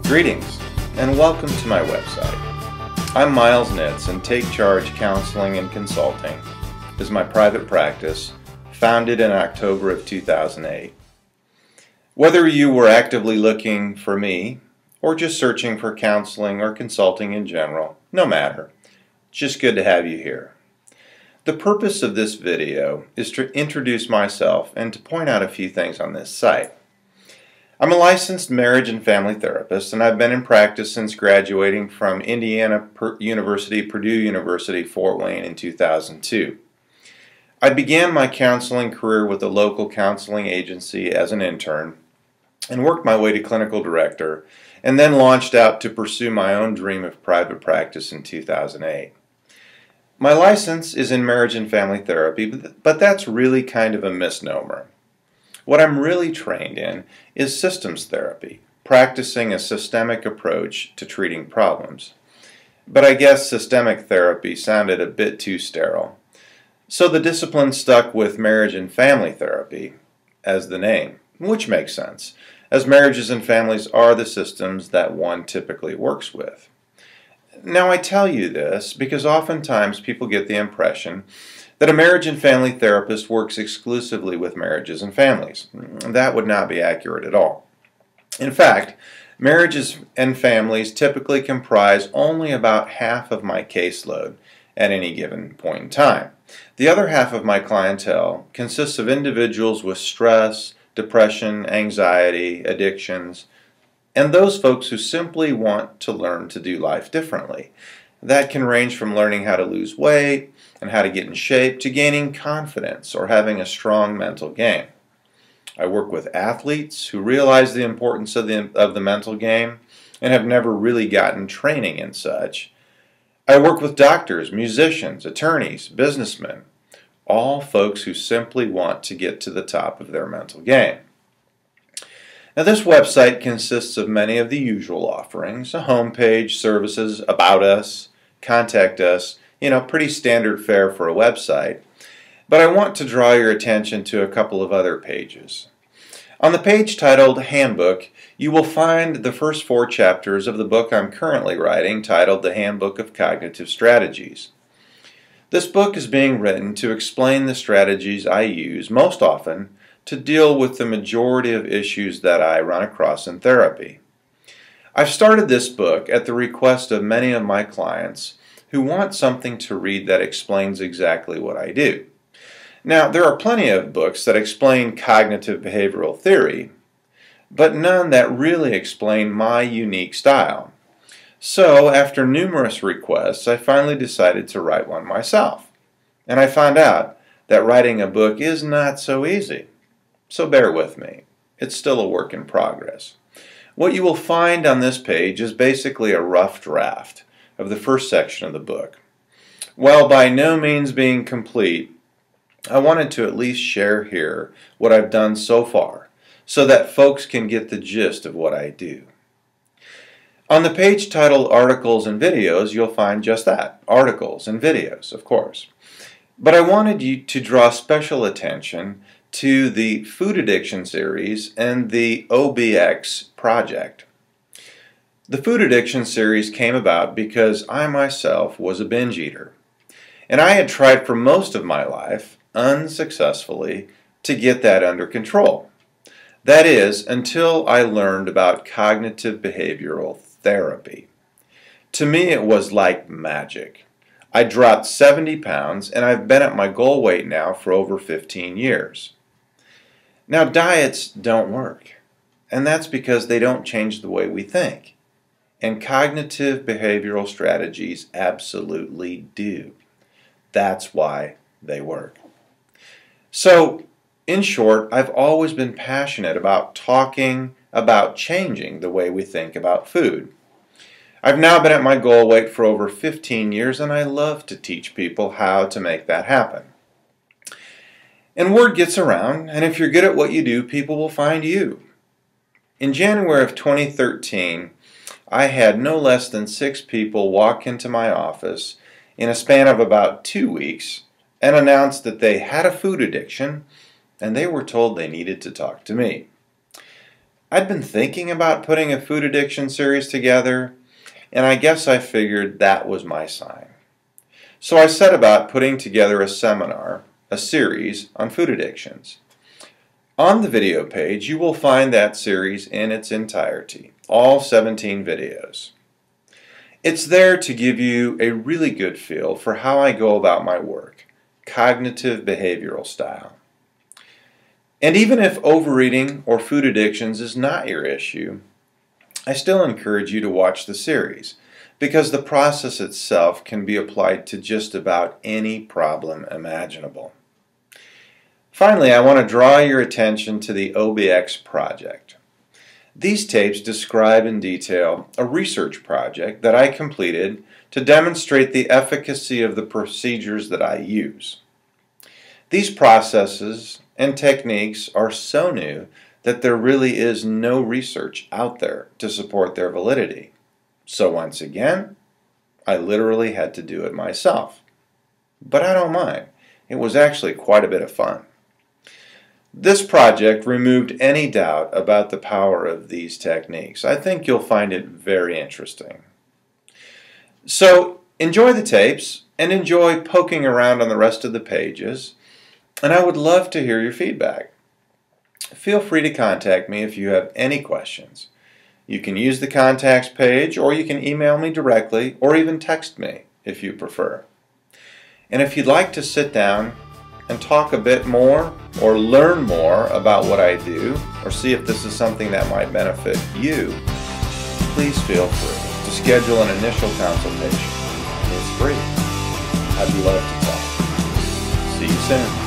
Greetings and welcome to my website. I'm Miles Nitz, and Take Charge Counseling and Consulting is my private practice founded in October of 2008. Whether you were actively looking for me or just searching for counseling or consulting in general, no matter. It's just good to have you here. The purpose of this video is to introduce myself and to point out a few things on this site. I'm a licensed marriage and family therapist, and I've been in practice since graduating from Indiana University, Purdue University, Fort Wayne in 2002. I began my counseling career with a local counseling agency as an intern and worked my way to clinical director, and then launched out to pursue my own dream of private practice in 2008. My license is in marriage and family therapy, but that's really kind of a misnomer. What I'm really trained in is systems therapy, practicing a systemic approach to treating problems. But I guess systemic therapy sounded a bit too sterile. So the discipline stuck with marriage and family therapy as the name, which makes sense, as marriages and families are the systems that one typically works with. Now I tell you this because oftentimes people get the impression that a marriage and family therapist works exclusively with marriages and families. That would not be accurate at all. In fact, marriages and families typically comprise only about half of my caseload at any given point in time. The other half of my clientele consists of individuals with stress, depression, anxiety, addictions, and those folks who simply want to learn to do life differently. That can range from learning how to lose weight and how to get in shape to gaining confidence or having a strong mental game. I work with athletes who realize the importance of the mental game and have never really gotten training in such. I work with doctors, musicians, attorneys, businessmen, all folks who simply want to get to the top of their mental game. Now this website consists of many of the usual offerings: a homepage, services, about us, contact us, pretty standard fare for a website. But I want to draw your attention to a couple of other pages. On the page titled Handbook, you will find the first 4 chapters of the book I'm currently writing, titled The Handbook of Cognitive Strategies. This book is being written to explain the strategies I use most often to deal with the majority of issues that I run across in therapy. I've started this book at the request of many of my clients who want something to read that explains exactly what I do. Now, there are plenty of books that explain cognitive behavioral theory, but none that really explain my unique style. So, after numerous requests, I finally decided to write one myself. And I found out that writing a book is not so easy. So bear with me. It's still a work in progress. What you will find on this page is basically a rough draft of the first section of the book. While by no means being complete, I wanted to at least share here what I've done so far so that folks can get the gist of what I do. On the page titled Articles and Videos, you'll find just that, articles and videos, of course. But I wanted you to draw special attention to the food addiction series and the OBX project. The food addiction series came about because I myself was a binge eater, and I had tried for most of my life, unsuccessfully, to get that under control. That is, until I learned about cognitive behavioral therapy. To me, it was like magic. I dropped 70 pounds, and I've been at my goal weight now for over 15 years. Now, diets don't work, and that's because they don't change the way we think. And cognitive behavioral strategies absolutely do. That's why they work. So, in short, I've always been passionate about talking about changing the way we think about food. I've now been at my goal weight for over 15 years, and I love to teach people how to make that happen. And word gets around, and if you're good at what you do, people will find you. In January of 2013, I had no less than 6 people walk into my office in a span of about 2 weeks and announce that they had a food addiction and they were told they needed to talk to me. I'd been thinking about putting a food addiction series together, and I guess I figured that was my sign. So I set about putting together a seminar, a series on food addictions. On the video page, you will find that series in its entirety, all 17 videos. It's there to give you a really good feel for how I go about my work, cognitive behavioral style. And even if overeating or food addictions is not your issue, I still encourage you to watch the series because the process itself can be applied to just about any problem imaginable. Finally, I want to draw your attention to the OBX project. These tapes describe in detail a research project that I completed to demonstrate the efficacy of the procedures that I use. These processes and techniques are so new that there really is no research out there to support their validity. So once again, I literally had to do it myself. But I don't mind. It was actually quite a bit of fun. This project removed any doubt about the power of these techniques. I think you'll find it very interesting. So enjoy the tapes and enjoy poking around on the rest of the pages. And I would love to hear your feedback. Feel free to contact me if you have any questions. You can use the contacts page, or you can email me directly, or even text me if you prefer. And if you'd like to sit down and talk a bit more or learn more about what I do, or see if this is something that might benefit you, please feel free to schedule an initial consultation. It's free. I'd love to talk. See you soon.